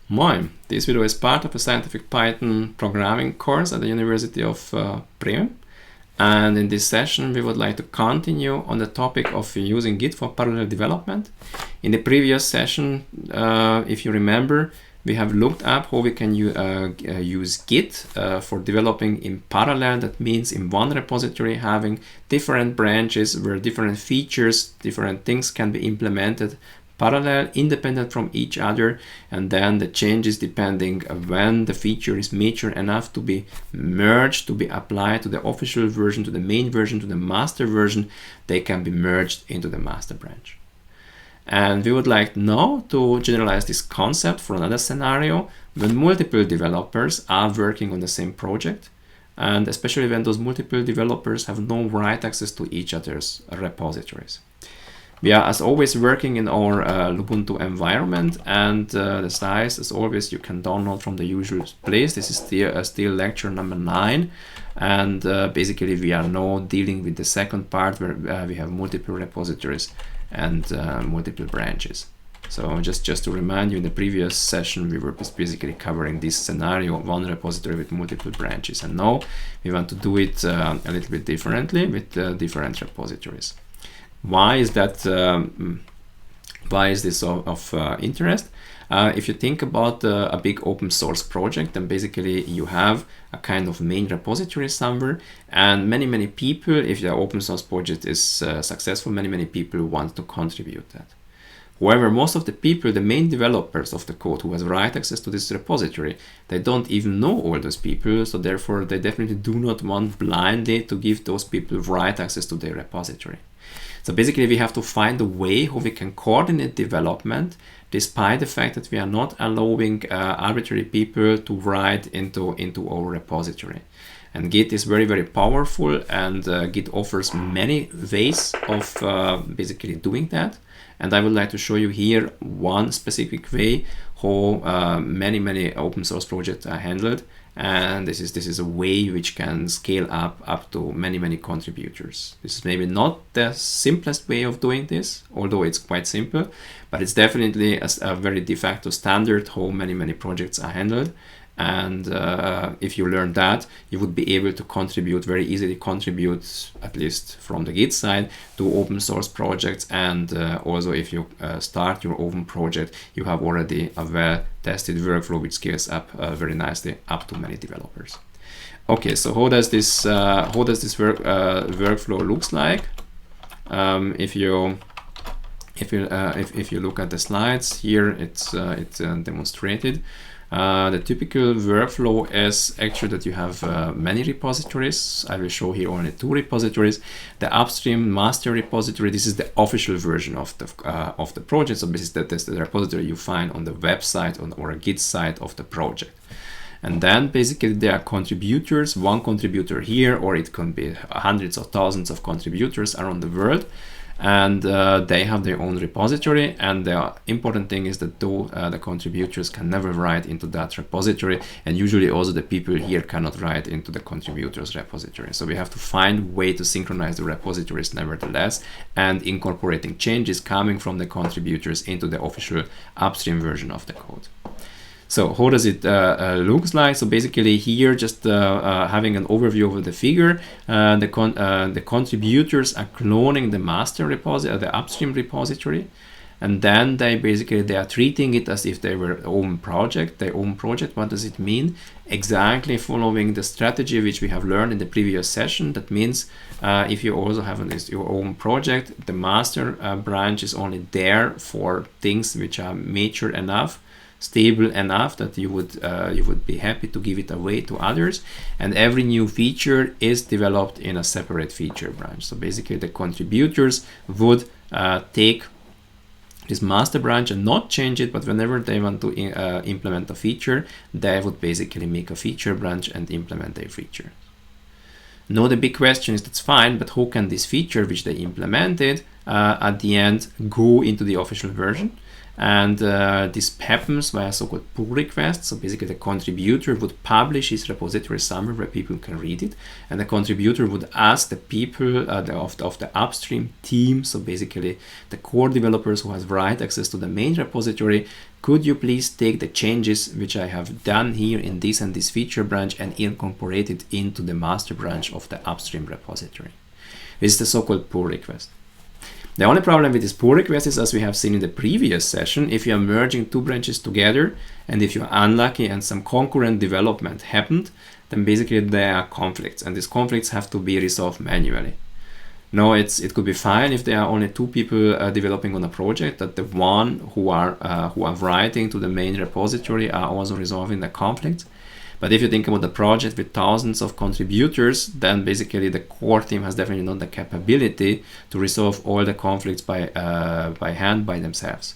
Moin! This video is part of a scientific Python programming course at the University of Bremen. And in this session, we would like to continue on the topic of using Git for parallel development. In the previous session, if you remember, we have looked up how we can use Git for developing in parallel. That means in one repository having different branches where different features, different things can be implemented parallel, independent from each other, and then the changes depending when the feature is mature enough to be merged, to be applied to the official version, to the main version, to the master version, they can be merged into the master branch. And we would like now to generalize this concept for another scenario when multiple developers are working on the same project, and especially when those multiple developers have no write access to each other's repositories. We are, as always, working in our Ubuntu environment, and the size, as always, you can download from the usual place. This is still lecture number 9, and basically we are now dealing with the second part where we have multiple repositories and multiple branches. So just to remind you, in the previous session we were basically covering this scenario, one repository with multiple branches, and now we want to do it a little bit differently with different repositories. Why is that? Why is this of interest? If you think about a big open source project, then basically you have a kind of main repository somewhere, and many people, if the open source project is successful, many people want to contribute that. However, most of the people, the main developers of the code who has write access to this repository, they don't even know all those people, so therefore they definitely do not want blindly to give those people write access to their repository. So basically we have to find a way how we can coordinate development despite the fact that we are not allowing arbitrary people to write into our repository. And Git is very powerful, and Git offers many ways of basically doing that. And I would like to show you here one specific way how many open source projects are handled. And this is a way which can scale up to many contributors. This is maybe not the simplest way of doing this, although it's quite simple, but it's definitely a very de facto standard how many projects are handled. And if you learn that, you would be able to contribute, very easily contribute, at least from the Git side, to open source projects. And also if you start your own project, you have already a well-tested workflow which scales up very nicely up to many developers. Okay, so how does this workflow looks like? If you look at the slides here, it's demonstrated. The typical workflow is actually that you have many repositories. I will show here only 2 repositories. The upstream master repository, this is the official version of the project. So this is the repository you find on the website or a Git site of the project. And then basically there are contributors, one contributor here, or it can be hundreds of thousands of contributors around the world. And they have their own repository, and the important thing is that the contributors can never write into that repository, and usually also the people here cannot write into the contributors repository. So we have to find a way to synchronize the repositories nevertheless, and incorporating changes coming from the contributors into the official upstream version of the code. So how does it looks like? So basically here, just having an overview of the figure, the contributors are cloning the master repository, the upstream repository, and then they are treating it as if they were their own project. What does it mean? Exactly following the strategy which we have learned in the previous session. That means if you also have your own project, the master branch is only there for things which are mature enough, stable enough that you would be happy to give it away to others, and every new feature is developed in a separate feature branch. So basically the contributors would take this master branch and not change it, but whenever they want to implement a feature, they would basically make a feature branch and implement their feature. Now the big question is, that's fine, but how can this feature which they implemented at the end go into the official version? And this happens via so-called pull requests. So basically the contributor would publish his repository somewhere where people can read it, and the contributor would ask the people of the upstream team, so basically the core developers who has write access to the main repository, could you please take the changes which I have done here in this and this feature branch and incorporate it into the master branch of the upstream repository. This is the so-called pull request. The only problem with this pull request is, as we have seen in the previous session, if you are merging two branches together and if you are unlucky and some concurrent development happened, then basically there are conflicts, and these conflicts have to be resolved manually. No, it could be fine if there are only two people developing on a project, that the one who are writing to the main repository are also resolving the conflicts. But if you think about the project with thousands of contributors, then basically the core team has definitely not the capability to resolve all the conflicts by hand by themselves.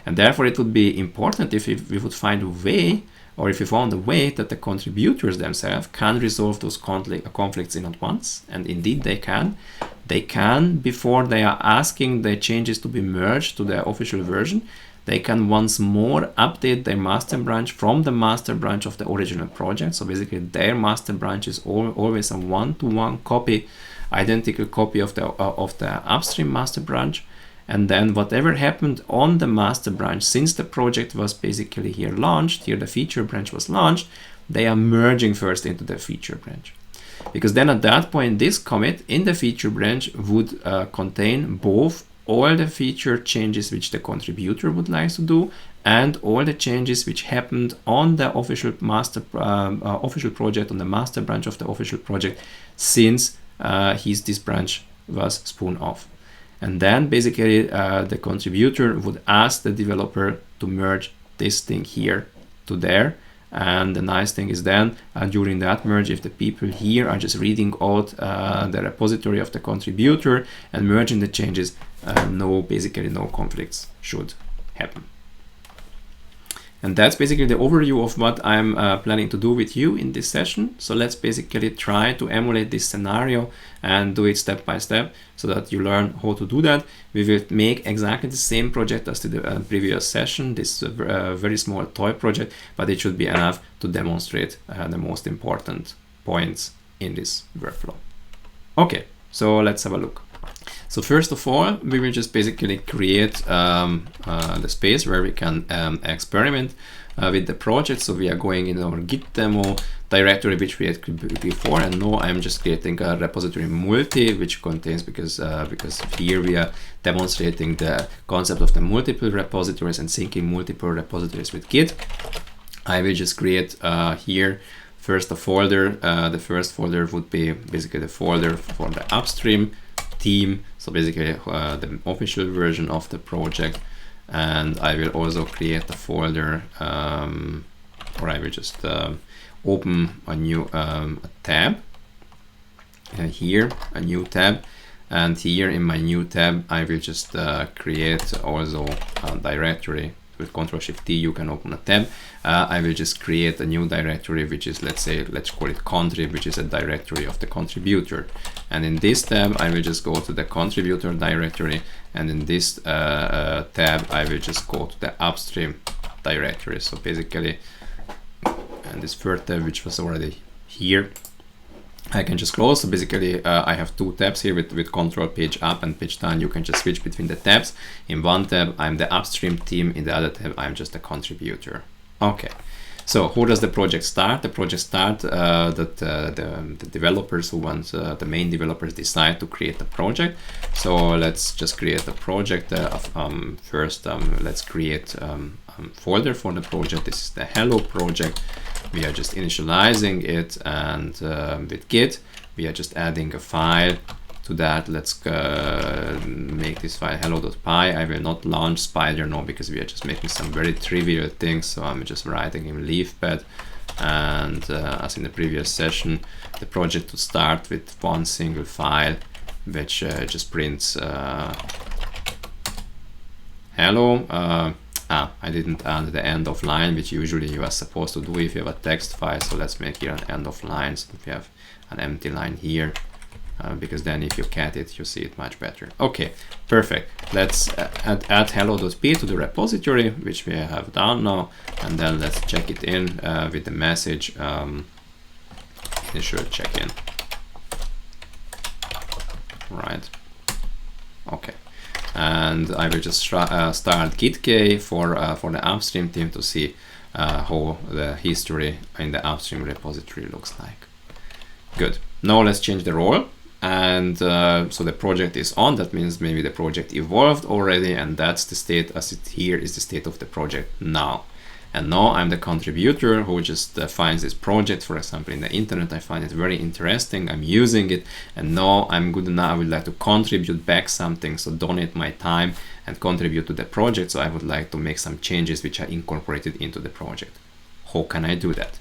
And therefore it would be important if we would find a way, or if we found a way that the contributors themselves can resolve those conflicts in at once, and indeed they can. They can, before they are asking the changes to be merged to the official version, they can once more update their master branch from the master branch of the original project. So basically their master branch is always a one-to-one copy, identical copy of the upstream master branch. And then whatever happened on the master branch, since the project was basically here launched, here the feature branch was launched, they are merging first into the feature branch. Because then at that point, this commit in the feature branch would contain both all the feature changes which the contributor would like to do and all the changes which happened on the official official project, on the master branch of the official project, since this branch was spun off. And then basically the contributor would ask the developer to merge this thing here to there. And the nice thing is then during that merge, if the people here are just reading out the repository of the contributor and merging the changes, basically no conflicts should happen. And that's basically the overview of what I'm planning to do with you in this session. So let's basically try to emulate this scenario and do it step by step so that you learn how to do that. We will make exactly the same project as the previous session, this very small toy project, but it should be enough to demonstrate the most important points in this workflow. Okay, so let's have a look. So first of all, we will just basically create the space where we can experiment with the project. So we are going in our Git demo directory, which we had before, and now I'm just creating a repository multi, which contains, because here we are demonstrating the concept of the multiple repositories and syncing multiple repositories with Git. I will just create here first a folder. The first folder would be basically the folder for the upstream team, so basically the official version of the project. And I will also create a folder, or I will just open a new tab here, a new tab, and here in my new tab I will just create also a directory. With Ctrl+Shift+T you can open a tab. I will just create a new directory, which is, let's call it contrib, which is a directory of the contributor. And in this tab I will just go to the contributor directory, and in this tab I will just go to the upstream directory. So basically, and this third tab, which was already here, I can just close. So basically I have two tabs here with control page up and page down. You can just switch between the tabs. In one tab I'm the upstream team, in the other tab I'm just a contributor. Okay, so how does the project start? The project starts that the developers who want, the main developers decide to create a project. So let's just create a project. First let's create a folder for the project. This is the hello project. We are just initializing it, and with Git we are just adding a file to that. Let's make this file hello.py. I will not launch Spider now because we are just making some very trivial things, so I'm just writing in leafpad. And as in the previous session, the project would start with one single file which just prints hello. I didn't add the end of line, which usually you are supposed to do if you have a text file. So let's make here an end of line, so that we have an empty line here, because then if you cat it, you see it much better. Okay, perfect. Let's add hello.p to the repository, which we have done now, and then let's check it in with the message initial check-in. Right. Okay. and I will just start git-k for the upstream team to see how the history in the upstream repository looks like. Good. Now let's change the role. And so the project is on. That means maybe the project evolved already, and that's the state as it here is the state of the project now. And now I'm the contributor who just finds this project, for example, in the internet. I find it very interesting. I'm using it, and now I'm good enough. I would like to contribute back something, so donate my time and contribute to the project. So I would like to make some changes which are incorporated into the project. How can I do that?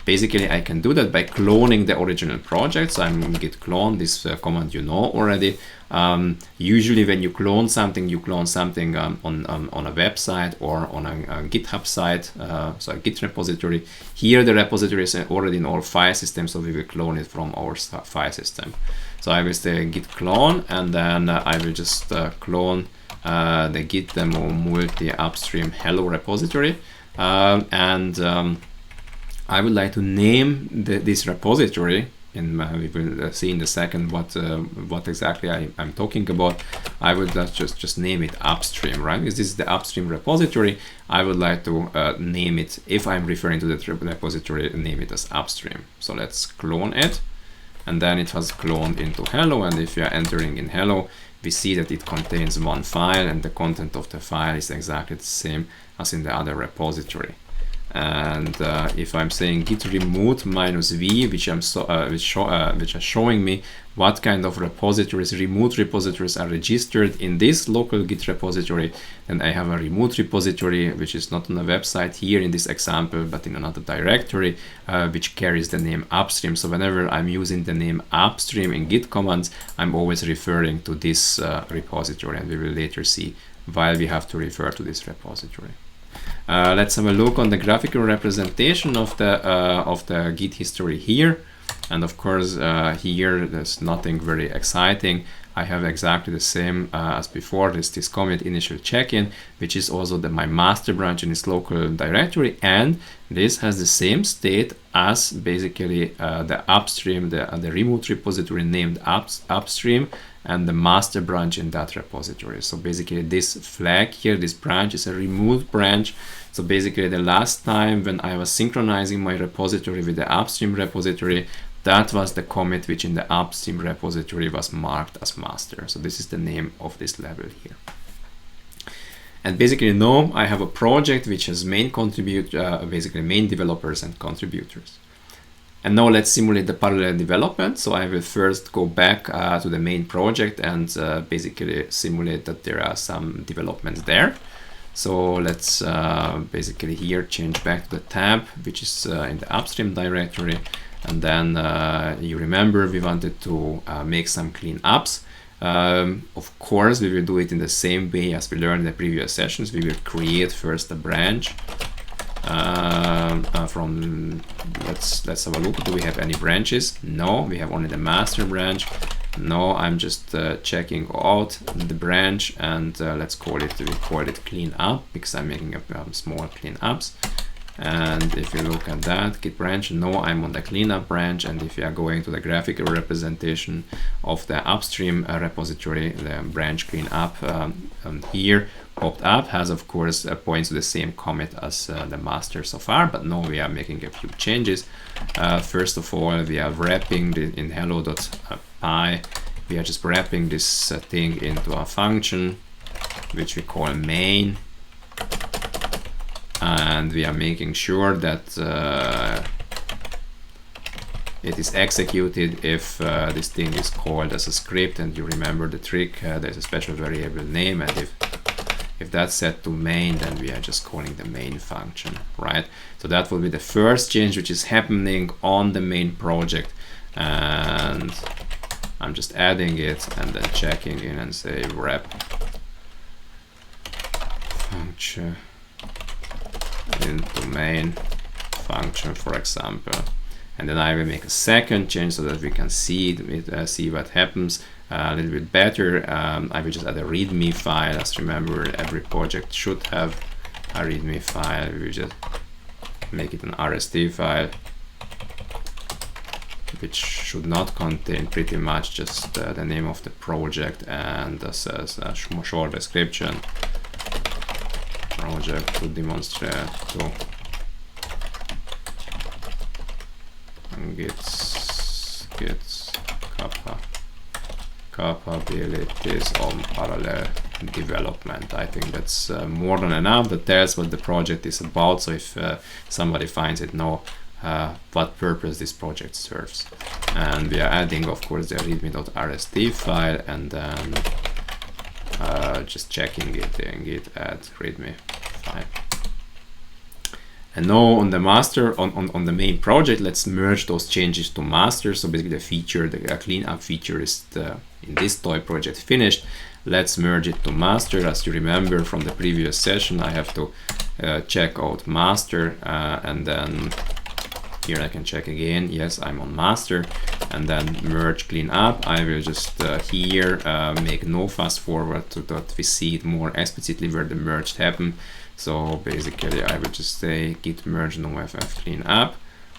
Basically, I can do that by cloning the original project. So I'm git clone, this command you know already. Usually when you clone something on a website or on a GitHub site, so a Git repository. Here the repository is already in our file system, so we will clone it from our file system. So I will say git clone, and then I will just clone the git demo multi upstream hello repository, I would like to name this repository, and we will see in a second what exactly I'm talking about. I would just name it upstream, right? Because this is the upstream repository. I would like to name it, if I'm referring to the repository, name it as upstream. So let's clone it, and then it was cloned into hello. And if you are entering in hello, we see that it contains one file, and the content of the file is exactly the same as in the other repository. And if I'm saying git remote -v, which are showing me what kind of remote repositories are registered in this local git repository, then I have a remote repository which is not on a website here in this example, but in another directory, which carries the name upstream. So whenever I'm using the name upstream in git commands, I'm always referring to this repository, and we will later see why we have to refer to this repository. Let's have a look on the graphical representation of the Git history here. And of course, here there's nothing very exciting. I have exactly the same as before. There's this commit initial check-in, which is also my master branch in its local directory, and this has the same state as basically the upstream, the remote repository named upstream, and the master branch in that repository. So basically this flag here, this branch, is a removed branch. So basically the last time when I was synchronizing my repository with the upstream repository, that was the commit which in the upstream repository was marked as master. So this is the name of this level here. And basically now I have a project which has basically main developers and contributors. And now let's simulate the parallel development. So I will first go back to the main project and basically simulate that there are some developments there. So let's basically here change back to the tab, which is in the upstream directory. And then you remember we wanted to make some cleanups. Of course, we will do it in the same way as we learned in the previous sessions. We will create first a branch. Let's have a look. Do we have any branches? No, we have only the master branch. No, I'm just checking out the branch, and we call it clean up, because I'm making a small cleanups. And if you look at that git branch, no, I'm on the cleanup branch. And if you are going to the graphical representation of the upstream repository, the branch cleanup here popped up has of course points to the same commit as the master so far, but now we are making a few changes. First of all, we are wrapping in hello.py, we are just wrapping this thing into a function which we call main, and we are making sure that it is executed if this thing is called as a script. And you remember the trick, there's a special variable name, and if that's set to main, then we are just calling the main function, right? So that will be the first change which is happening on the main project, and I'm just adding it and then checking in and say wrap function into main function, for example. And then I will make a second change so that we can see what happens a little bit better. I will just add a readme file. As remember, every project should have a readme file. We will just make it an RST file. which should not contain pretty much just the name of the project and a short description. Project to demonstrate to Git's capabilities on parallel development. I think that's more than enough. That tells what the project is about. So if somebody finds it, know what purpose this project serves. And we are adding, of course, the readme.rst file, and then just checking it in git add readme file. And now on the master, on the main project, let's merge those changes to master. So basically the feature, the cleanup feature is in this toy project finished. Let's merge it to master. As you remember from the previous session, I have to check out master, and then here I can check again. Yes, I'm on master, and then merge clean up. I will just here make no fast forward so that we see it more explicitly where the merge happened. So basically I would just say git merge no ff clean up.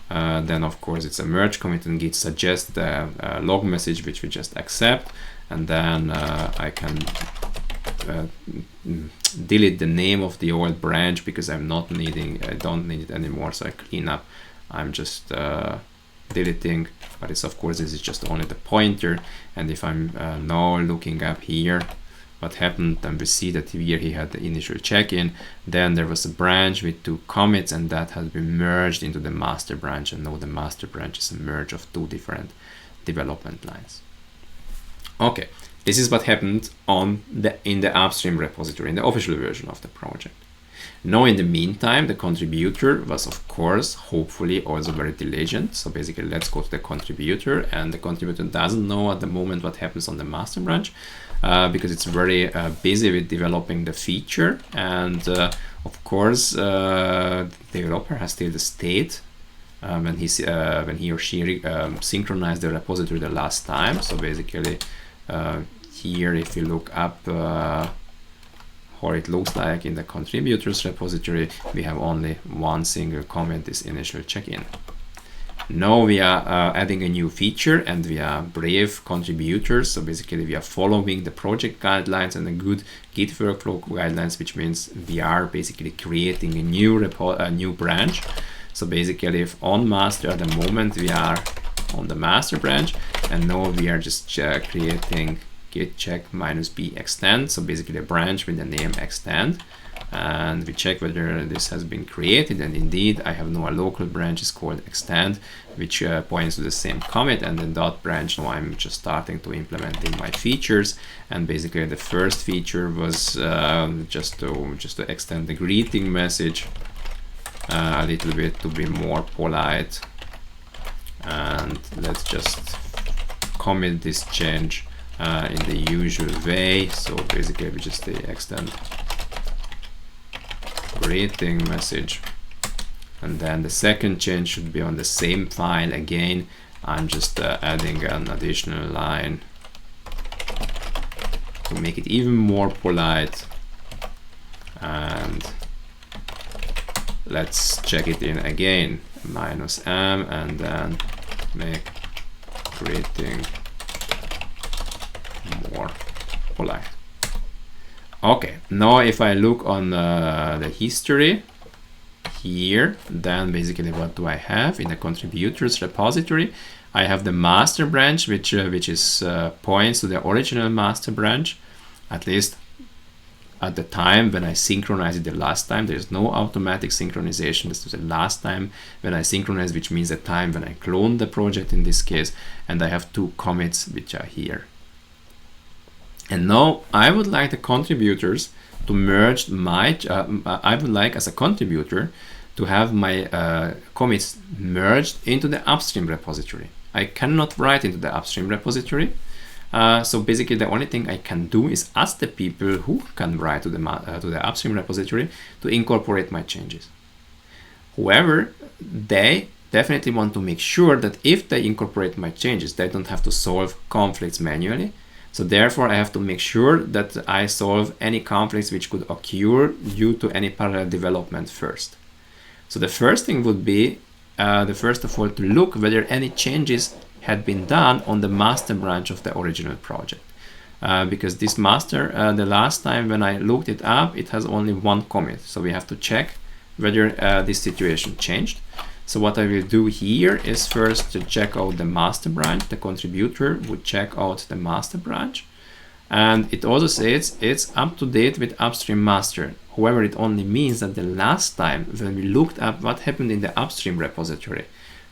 Then of course it's a merge commit, and git suggests the log message, which we just accept, and then I can delete the name of the old branch because I don't need it anymore. So I clean up, I'm just deleting, but it's, of course, this is just only the pointer. And if I'm now looking up here what happened, then we see that here he had the initial check-in, then there was a branch with 2 commits, and that has been merged into the master branch. And now the master branch is a merge of 2 different development lines. Okay, this is what happened in the upstream repository, in the official version of the project. Now in the meantime, the contributor was, of course, hopefully also very diligent. So basically let's go to the contributor, and the contributor doesn't know at the moment what happens on the master branch because it's very busy with developing the feature. And of course, the developer has still the state when he or she synchronized the repository the last time. So basically here, if you look up how it looks like in the contributors repository, we have only one single comment, this initial check-in. Now we are adding a new feature, and we are brave contributors. So basically we are following the project guidelines and the good Git workflow guidelines, which means we are basically creating a new branch. So basically if on master at the moment we are on the master branch, and now we are just creating git check -b extend, so basically a branch with the name extend, and we check whether this has been created, and indeed I have now a local branch is called extend, which points to the same commit, and then dot branch. Now I'm just starting to implementing my features, and basically the first feature was just to extend the greeting message a little bit to be more polite, and let's just commit this change in the usual way. So basically we just extend greeting message, and then the second change should be on the same file. Again, I'm just adding an additional line to make it even more polite, and let's check it in again, -m, and then make greeting more polite. Okay, now if I look on the history here, then basically what do I have in the contributors repository? I have the master branch, which is points to the original master branch, at least at the time when I synchronized it the last time. There's no automatic synchronization. This was the last time when I synchronized, which means the time when I cloned the project in this case, and I have 2 commits which are here. And now I would like the contributors to merge my, I would like as a contributor to have my commits merged into the upstream repository. I cannot write into the upstream repository. So basically the only thing I can do is ask the people who can write to the upstream repository to incorporate my changes. However, they definitely want to make sure that if they incorporate my changes, they don't have to solve conflicts manually. So therefore, I have to make sure that I solve any conflicts which could occur due to any parallel development first. So the first thing would be the first of all to look whether any changes had been done on the master branch of the original project. Because this master, the last time when I looked it up, it has only one commit. So we have to check whether this situation changed. So what I will do here is first to check out the master branch. The contributor would check out the master branch. And it also says it's up to date with upstream master. However, it only means that the last time when we looked up what happened in the upstream repository,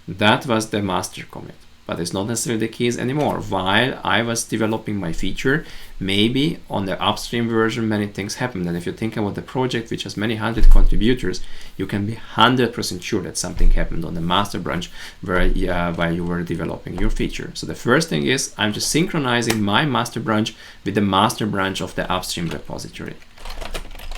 that was the master commit. But it's not necessarily the case anymore. While I was developing my feature, maybe on the upstream version many things happened. And if you think about the project which has many hundred contributors, you can be 100% sure that something happened on the master branch while you were developing your feature. So the first thing is I'm just synchronizing my master branch with the master branch of the upstream repository.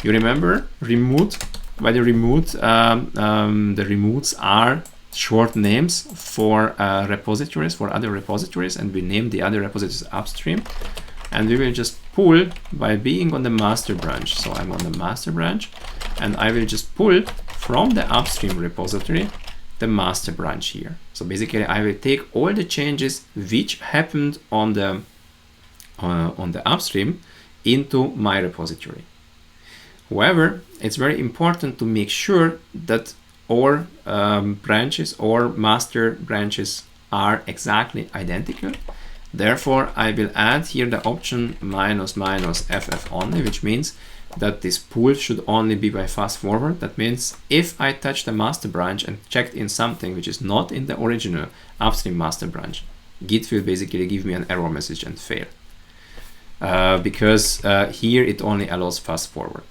You remember remote? By the remote, the remotes are short names for repositories, for other repositories, and we name the other repositories upstream, and we will just pull by being on the master branch. So I'm on the master branch, and I will just pull from the upstream repository the master branch here. So basically I will take all the changes which happened on the upstream into my repository. However, it's very important to make sure that or branches or master branches are exactly identical. Therefore, I will add here the option --ff only, which means that this pull should only be by fast forward. That means if I touch the master branch and checked in something which is not in the original upstream master branch, Git will basically give me an error message and fail. Because here it only allows fast forward.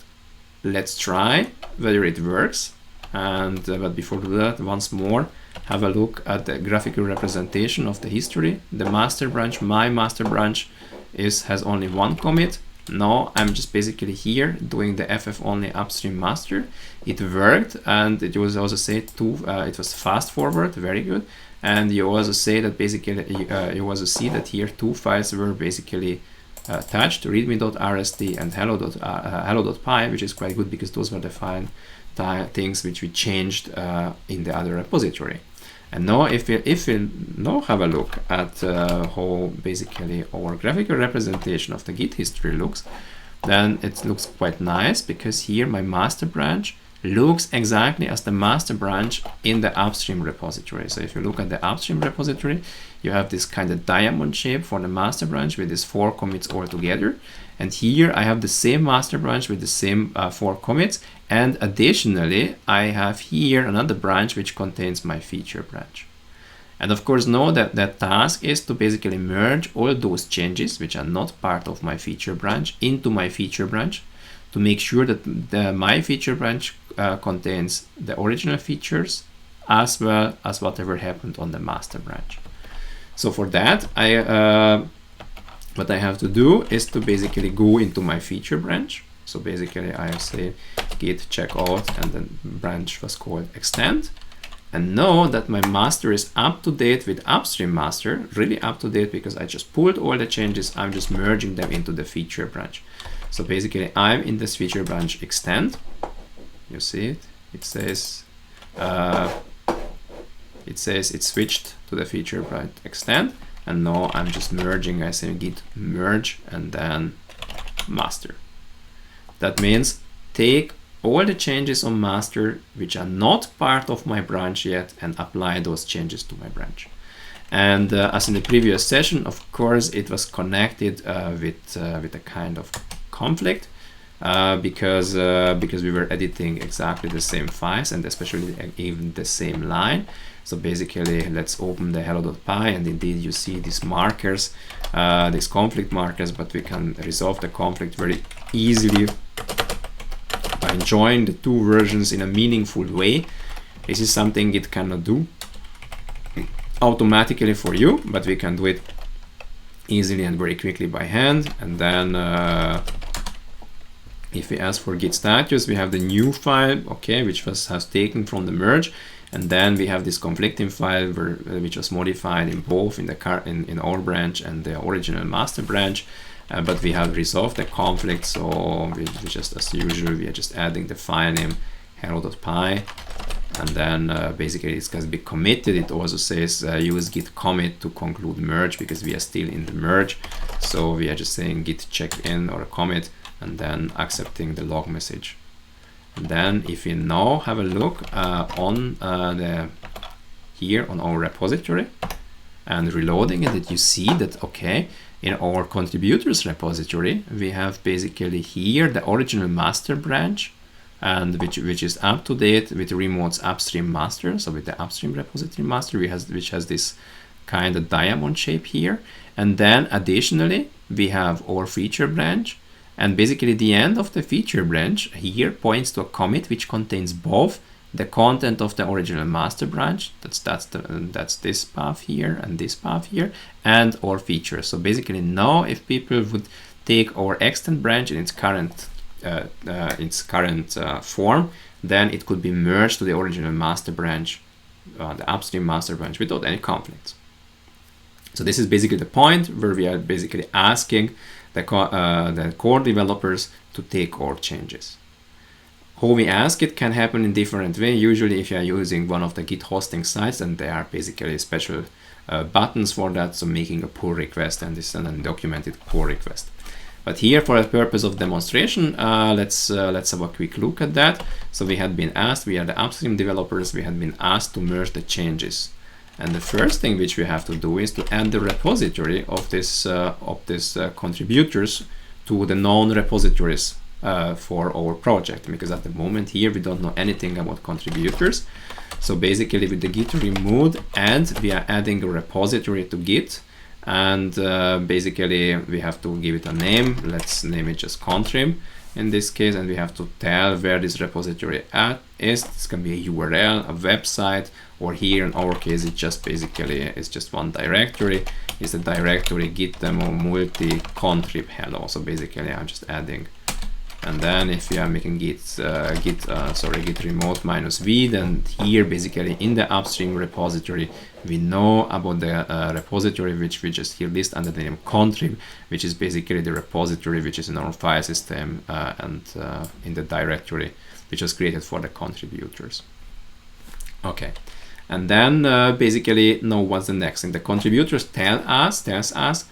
Let's try whether it works. But before we do that, once more, have a look at the graphical representation of the history. The master branch, my master branch, has only one commit. Now I'm just basically here doing the ff only upstream master. It worked, and it was also said it was fast forward, very good. And you also say that basically you also see that here two files were basically touched, readme.rst and hello.py, which is quite good because those were the things which we changed in the other repository. And now if we now have a look at how basically our graphical representation of the Git history looks, then it looks quite nice, because here my master branch looks exactly as the master branch in the upstream repository. So if you look at the upstream repository, you have this kind of diamond shape for the master branch with these 4 commits all together. And here I have the same master branch with the same 4 commits. And additionally, I have here another branch which contains my feature branch. And of course, now that task is to basically merge all those changes which are not part of my feature branch into my feature branch, to make sure that my feature branch contains the original features as well as whatever happened on the master branch. So for that, what I have to do is to basically go into my feature branch. So basically I say git checkout, and then branch was called extend. And know that my master is up to date with upstream master, really up to date, because I just pulled all the changes. I'm just merging them into the feature branch. So basically I'm in this feature branch extend. You see it? It says it switched to the feature branch extend. And now I'm just merging. I say git merge and then master. That means take all the changes on master which are not part of my branch yet and apply those changes to my branch. And as in the previous session, of course, it was connected with a kind of conflict because we were editing exactly the same files, and especially even the same line. So basically, let's open the hello.py, and indeed you see these markers, these conflict markers, but we can resolve the conflict very easily by joining the two versions in a meaningful way. This is something it cannot do automatically for you, but we can do it easily and very quickly by hand. And then if we ask for git status, we have the new file, okay, which has taken from the merge. And then we have this conflicting file which was modified in both in our branch and the original master branch. But we have resolved the conflict, so we just, as usual, we are just adding the file name hello.py, And then basically it's going to be committed. It also says use git commit to conclude merge, because we are still in the merge. So we are just saying git check-in or a commit, and then accepting the log message. And then if we now have a look on here on our repository and reloading it, you see that, okay, in our contributors repository, we have basically here the original master branch, and which is up to date with remote's upstream master. So with the upstream repository master, which has this kind of diamond shape here. And then additionally, we have our feature branch, and basically the end of the feature branch here points to a commit which contains both the content of the original master branch, that's this path here and this path here, and our features. So basically now if people would take our extend branch in its current form, then it could be merged to the original master branch, the upstream master branch, without any conflicts. So this is basically the point where we are basically asking the core developers to take our changes. How we ask it can happen in different ways. Usually if you are using one of the Git hosting sites, and there are basically special buttons for that, so making a pull request and this and undocumented pull request. But here, for the purpose of demonstration, let's have a quick look at that. So we had been asked, we are the upstream developers, we had been asked to merge the changes. And the first thing which we have to do is to add the repository of this contributors to the known repositories for our project, because at the moment here we don't know anything about contributors. So basically with the git removed, and we are adding a repository to Git. And basically we have to give it a name. Let's name it just contrib in this case, and we have to tell where this repository is. It's going to be a URL, a website, or here in our case it's just basically it's just one directory. It's the directory git demo multi contrib hello. So basically I'm just adding. And then if we are making git remote -v, then here basically in the upstream repository we know about the repository which we just here list under the name contrib, which is basically the repository which is in our file system and in the directory which was created for the contributors. Okay, and then basically now what's the next thing? The contributors tells us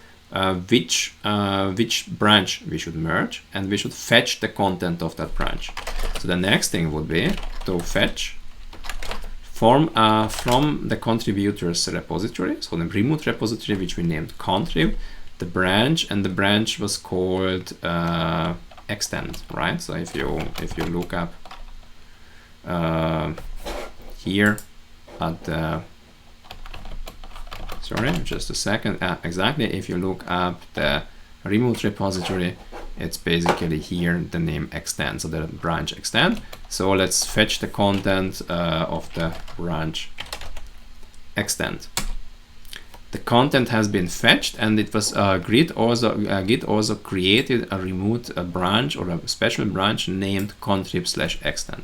which branch we should merge, and we should fetch the content of that branch. So the next thing would be to fetch from the contributors repository, so the remote repository which we named contrib, the branch, and the branch was called extend, right? So if you look up here at the sorry, just a second. Exactly, if you look up the remote repository, it's basically here the name extend, so the branch extend. So let's fetch the content of the branch extend. The content has been fetched, and it was Git also created a remote branch or a special branch named contrib/extend.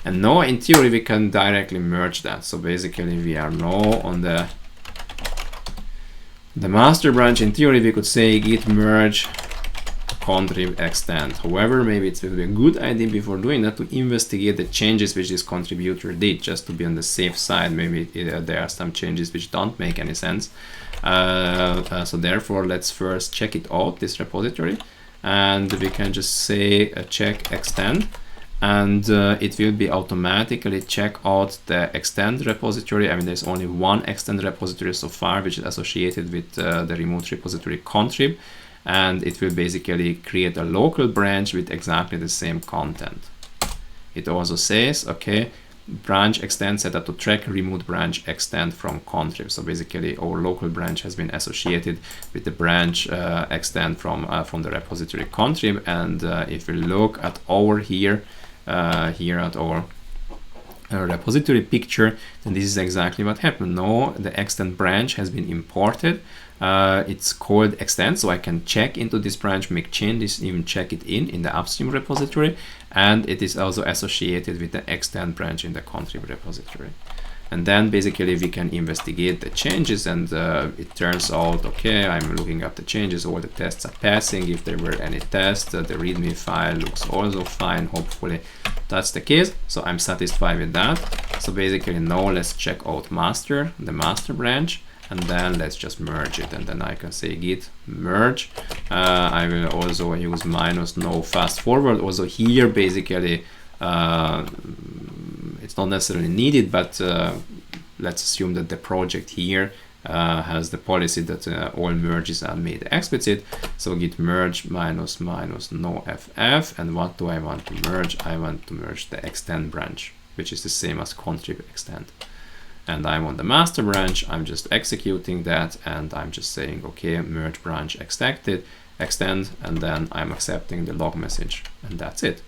And now in theory we can directly merge that. So basically we are now on the master branch. In theory we could say git merge contrib extend. However, maybe it will be a good idea before doing that to investigate the changes which this contributor did, just to be on the safe side. Maybe there are some changes which don't make any sense. So therefore let's first check it out, this repository, and we can just say check extend, and it will be automatically check out the extend repository. I mean, there's only one extend repository so far which is associated with the remote repository contrib, and it will basically create a local branch with exactly the same content. It also says, okay, branch extend set up to track remote branch extend from contrib. So basically our local branch has been associated with the branch extend from the repository contrib. And if we look at our here at our repository picture, then this is exactly what happened. Now the extend branch has been imported. It's called extend, so I can check into this branch, make changes, even check it in the upstream repository, and it is also associated with the extend branch in the contrib repository. And then basically we can investigate the changes, and it turns out, okay, I'm looking up the changes, all the tests are passing. If there were any tests, the readme file looks also fine. Hopefully that's the case, so I'm satisfied with that. So basically now let's check out master, the master branch, and then let's just merge it, and then I can say git merge. I will also use minus no fast forward. Also here basically it's not necessarily needed, but let's assume that the project here has the policy that all merges are made explicit. So git merge minus no ff, and what do I want to merge? I want to merge the extend branch, which is the same as contrib extend. And I'm on the master branch. I'm just executing that, and I'm just saying okay, merge branch extend, and then I'm accepting the log message, and that's it.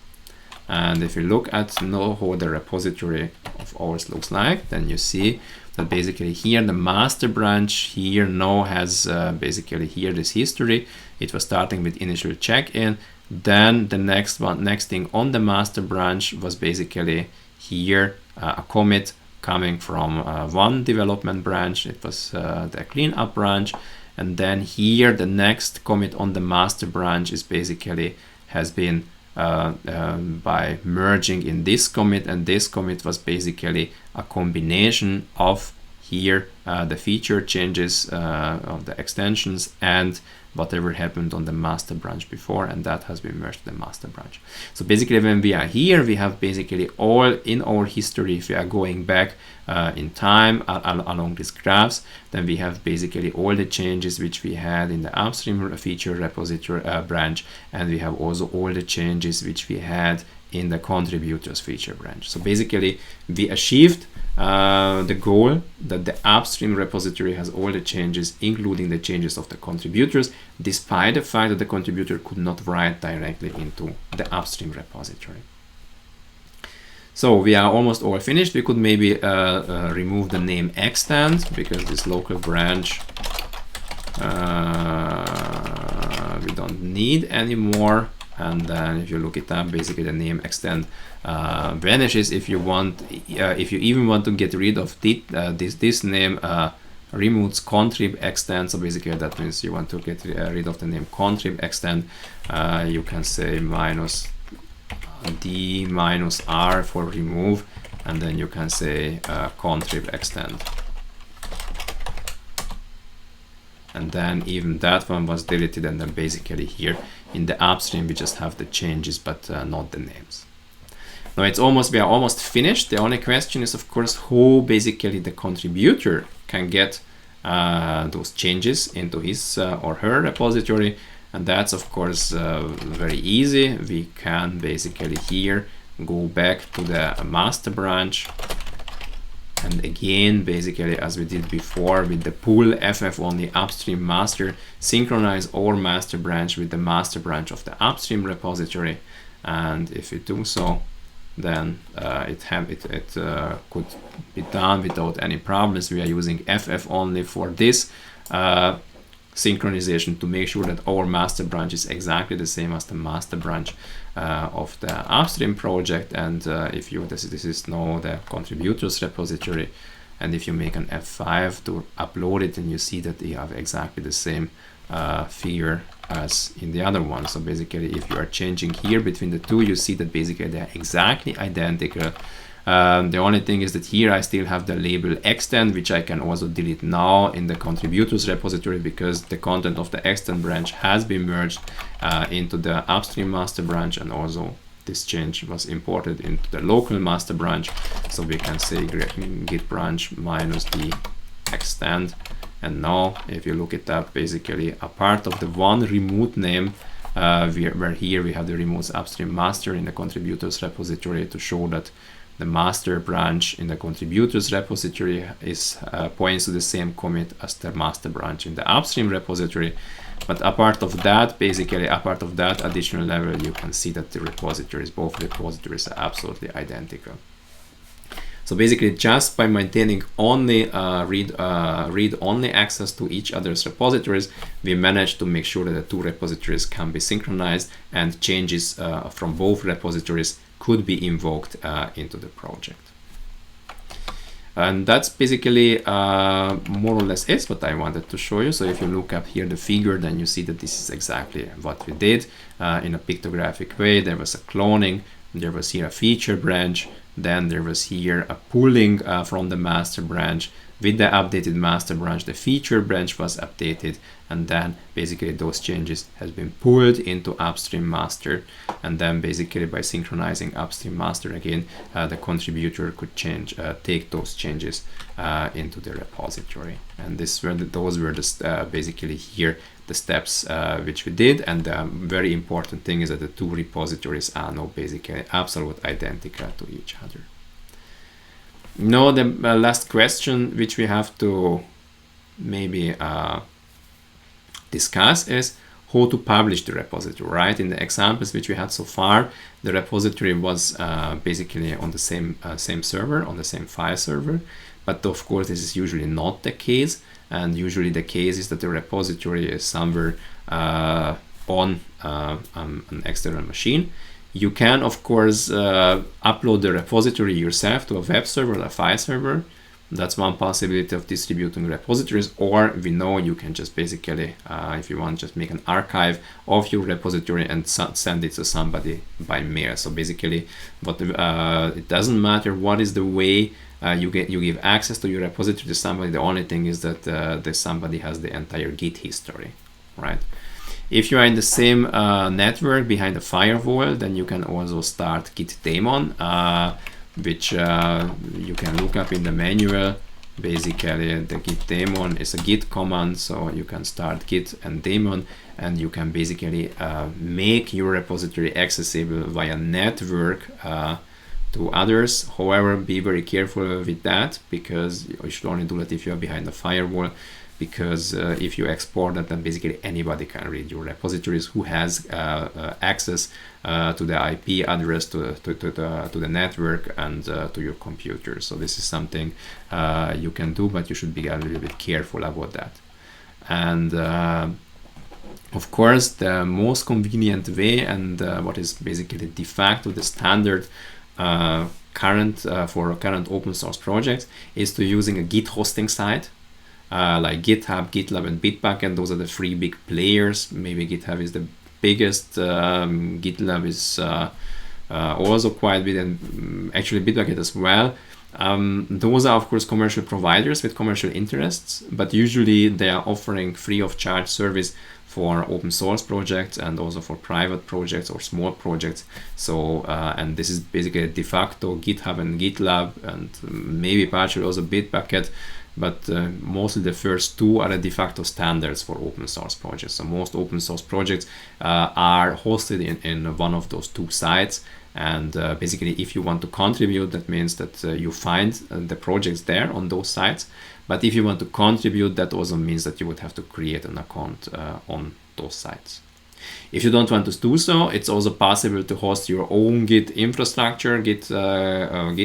And if you look at now how the repository of ours looks like, then you see that basically here the master branch here now has basically here this history. It was starting with initial check-in. Then the next thing on the master branch was basically here a commit coming from one development branch. It was the cleanup branch. And then here the next commit on the master branch is basically has been by merging in this commit, and this commit was basically a combination of here the feature changes of the extensions and whatever happened on the master branch before, and that has been merged to the master branch. So basically when we are here, we have basically all in our history. If we are going back in time along these graphs, then we have basically all the changes which we had in the upstream feature repository branch, and we have also all the changes which we had in the contributors feature branch. So basically we achieved the goal that the upstream repository has all the changes, including the changes of the contributors, despite the fact that the contributor could not write directly into the upstream repository. So we are almost all finished. We could maybe remove the name extend, because this local branch we don't need anymore. And then if you look it up, basically the name extend vanishes. If you want, if you even want to get rid of this name, removes contrib extend. So basically that means you want to get rid of the name contrib extend. You can say minus d minus r for remove, and then you can say contrib extend. And then even that one was deleted, and then basically here in the upstream we just have the changes but not the names. Now we are almost finished. The only question is of course who basically the contributor can get those changes into his or her repository, and that's of course very easy. We can basically here go back to the master branch, and again basically as we did before with the pool ff only upstream master, synchronize our master branch with the master branch of the upstream repository, and if we do so, then it could be done without any problems. We are using ff only for this synchronization to make sure that our master branch is exactly the same as the master branch of the upstream project. And if you this is now the contributors repository, and if you make an F5 to upload it, and you see that they have exactly the same figure as in the other one. So basically if you are changing here between the two, you see that basically they are exactly identical. The only thing is that here I still have the label extend, which I can also delete now in the contributors repository, because the content of the extend branch has been merged into the upstream master branch, and also this change was imported into the local master branch. So we can say git branch minus the extend, and now if you look it up, basically a part of the one remote name where here we have the remote upstream master in the contributors repository to show that the master branch in the contributors repository is points to the same commit as the master branch in the upstream repository. But apart of that, basically apart of that additional level, you can see that the repositories, both repositories, are absolutely identical. So basically just by maintaining only read-only access to each other's repositories, we managed to make sure that the two repositories can be synchronized, and changes from both repositories could be invoked into the project. And that's basically more or less is what I wanted to show you. So if you look up here the figure, then you see that this is exactly what we did in a pictographic way. There was a cloning, there was here a feature branch, Then there was here a pulling from the master branch. With the updated master branch, the feature branch was updated, and then basically those changes has been pulled into upstream master, and then basically by synchronizing upstream master again, the contributor could take those changes into the repository. And those were basically here the steps which we did. And the very important thing is that the two repositories are now basically absolutely identical to each other. Now the last question which we have to maybe discuss is how to publish the repository, right? In the examples which we had so far, the repository was basically on the same server, on the same file server. But of course, this is usually not the case. And usually the case is that the repository is somewhere on an external machine. You can, of course, upload the repository yourself to a web server or a file server. That's one possibility of distributing repositories. Or we know you can just basically, if you want, just make an archive of your repository and send it to somebody by mail. So basically, it doesn't matter what is the way you give access to your repository to somebody. The only thing is that somebody has the entire Git history, right? If you are in the same network behind a firewall, then you can also start Git daemon, which you can look up in the manual. Basically, the Git daemon is a Git command, so you can start Git and daemon, and you can basically make your repository accessible via network to others. However, be very careful with that, because you should only do that if you are behind a firewall. Because if you export that, then basically anybody can read your repositories who has access to the IP address, to the network, and to your computer. So this is something you can do, but you should be a little bit careful about that. And of course, the most convenient way, and what is basically de facto the standard for current open source projects, is to using a Git hosting site. Like GitHub, GitLab, and Bitbucket. Those are the three big players. Maybe GitHub is the biggest. GitLab is also quite big, and actually Bitbucket as well. Those are of course commercial providers with commercial interests, but usually they are offering free of charge service for open source projects and also for private projects or small projects. So and this is basically de facto GitHub and GitLab, and maybe partially also Bitbucket. But mostly the first two are the de facto standards for open source projects. So most open source projects are hosted in one of those two sites. And basically, if you want to contribute, that means that you find the projects there on those sites. But if you want to contribute, that also means that you would have to create an account on those sites. If you don't want to do so, it's also possible to host your own Git infrastructure, Git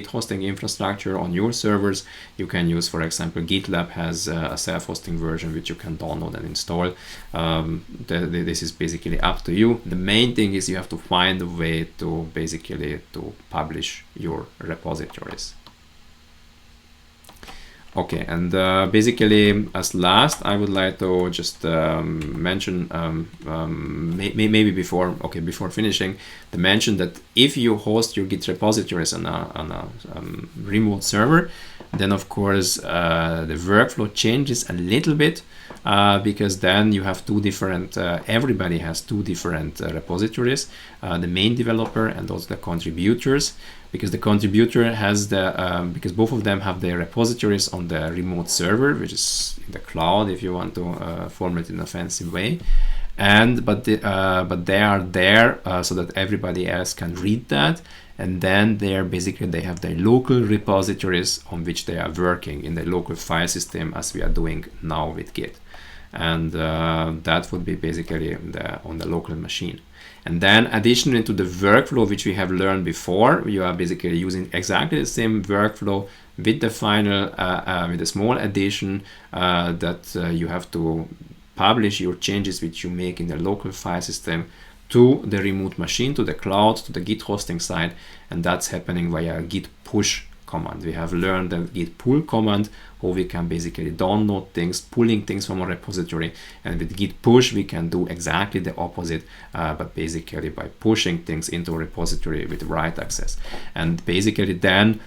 hosting infrastructure on your servers. You can use, for example, GitLab has a self-hosting version which you can download and install. This is basically up to you. The main thing is you have to find a way to basically to publish your repositories. Okay, and basically as last, I would like to just mention maybe before finishing, to mention that if you host your Git repositories on a remote server, then of course the workflow changes a little bit, because then you have two different, everybody has two different repositories, the main developer and also the contributors. Because the contributor has because both of them have their repositories on the remote server, which is in the cloud, if you want to form it in a fancy way, but they are there so that everybody else can read that, and then they have their local repositories on which they are working in the local file system, as we are doing now with Git, and that would be basically on the local machine. And then additionally to the workflow which we have learned before, you are basically using exactly the same workflow with the final, with a small addition that you have to publish your changes which you make in the local file system to the remote machine, to the cloud, to the Git hosting site, and that's happening via a Git push command. We have learned the git pull command, how we can basically download things, pulling things from a repository, and with git push we can do exactly the opposite, but basically by pushing things into a repository with write access. And basically then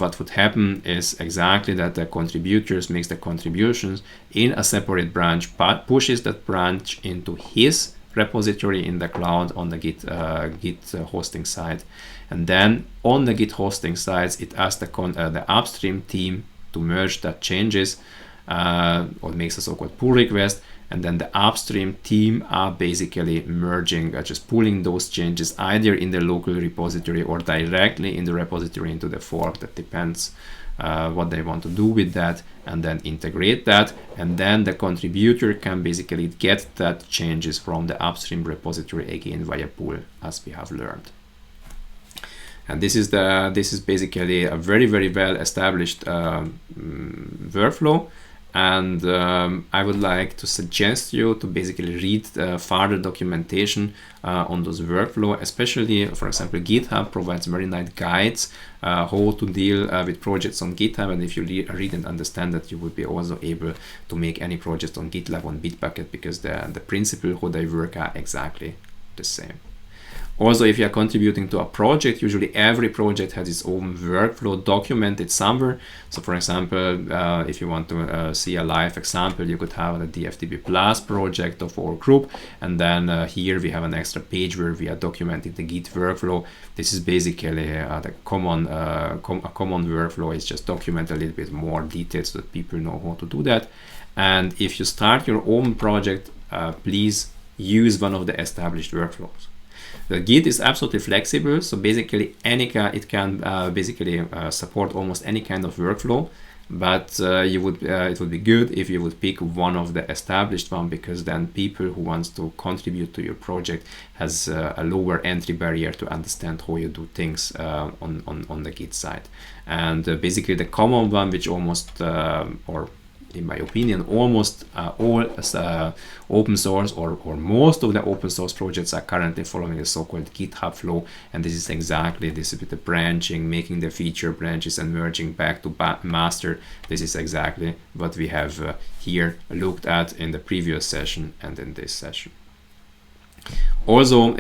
what would happen is exactly that the contributors makes the contributions in a separate branch, but pushes that branch into his repository in the cloud on the Git hosting side, and then on the Git hosting sides it asks the upstream team to merge that changes, or makes a so-called pull request, and then the upstream team are basically merging, just pulling those changes either in the local repository or directly in the repository into the fork. That depends what they want to do with that, and then integrate that, and then the contributor can basically get that changes from the upstream repository again via pull, as we have learned. And this is basically a very well established workflow. And I would like to suggest you to basically read further documentation on those workflow, especially, for example, GitHub provides very nice guides how to deal with projects on GitHub. And if you read and understand that, you will be also able to make any project on GitLab on Bitbucket, because the principle how they work are exactly the same. Also, if you are contributing to a project, usually every project has its own workflow documented somewhere. So for example, if you want to see a live example, you could have the DFDB Plus project of our group. And then here we have an extra page where we are documenting the Git workflow. This is basically the common workflow. It's just document a little bit more details so that people know how to do that. And if you start your own project, please use one of the established workflows. The Git is absolutely flexible, so basically it can basically support almost any kind of workflow, but it would be good if you would pick one of the established one, because then people who wants to contribute to your project has a lower entry barrier to understand how you do things on the Git side. And basically the common one, which almost or in my opinion, almost all open source or most of the open source projects are currently following the so-called GitHub flow. And this is exactly this with the branching, making the feature branches and merging back to master. This is exactly what we have here looked at in the previous session and in this session. Also,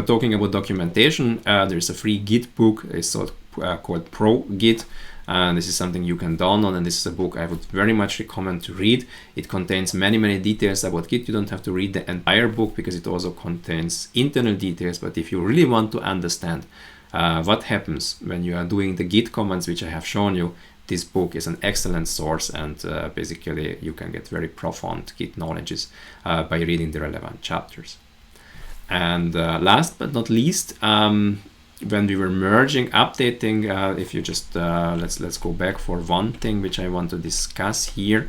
talking about documentation, there's a free Git book. It's called Pro Git. And this is something you can download, and this is a book I would very much recommend to read. It contains many details about Git. You don't have to read the entire book because it also contains internal details. But if you really want to understand what happens when you are doing the Git commands, which I have shown you, this book is an excellent source, and basically you can get very profound Git knowledges by reading the relevant chapters. And last but not least, when we were merging, updating, if you just let's go back for one thing which I want to discuss here.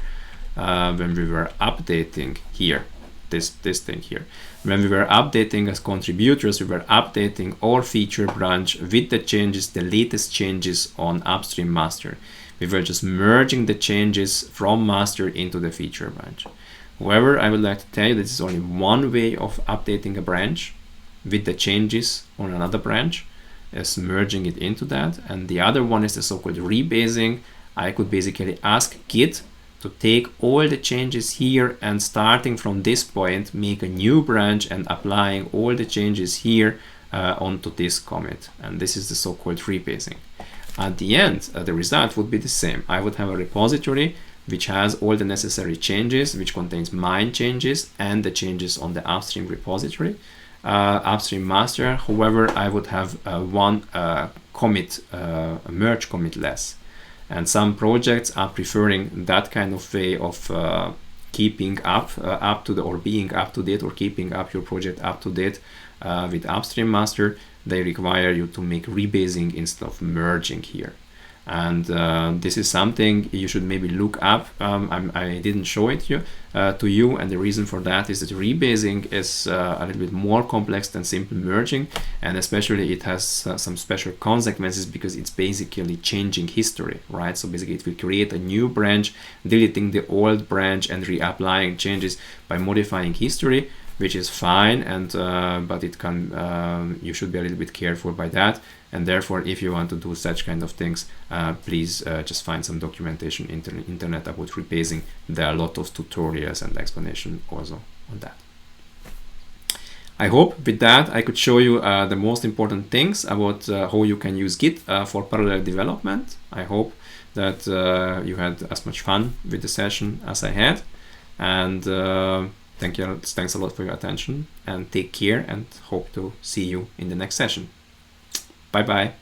When we were updating here, this thing here, when we were updating as contributors, we were updating our feature branch with the changes, the latest changes on upstream master. We were just merging the changes from master into the feature branch. However, I would like to tell you this is only one way of updating a branch with the changes on another branch, is merging it into that. And the other one is the so-called rebasing. I could basically ask Git to take all the changes here and starting from this point, make a new branch and applying all the changes here onto this commit. And this is the so-called rebasing. At the end, the result would be the same. I would have a repository which has all the necessary changes, which contains mine changes and the changes on the upstream repository. Upstream master. However, I would have one commit, a merge commit less, and some projects are preferring that kind of way of keeping up to the, or being up to date, or keeping up your project up to date with upstream master. They require you to make rebasing instead of merging here. And this is something you should maybe look up. I didn't show it to you, and the reason for that is that rebasing is a little bit more complex than simple merging, and especially it has some special consequences because it's basically changing history, right? So basically it will create a new branch, deleting the old branch and reapplying changes by modifying history. which is fine, and but it can you should be a little bit careful by that. And therefore, if you want to do such kind of things, please just find some documentation internet about rebasing. There are a lot of tutorials and explanation also on that. I hope with that I could show you the most important things about how you can use Git for parallel development. I hope that you had as much fun with the session as I had, and thanks a lot for your attention, and take care, and hope to see you in the next session. Bye bye.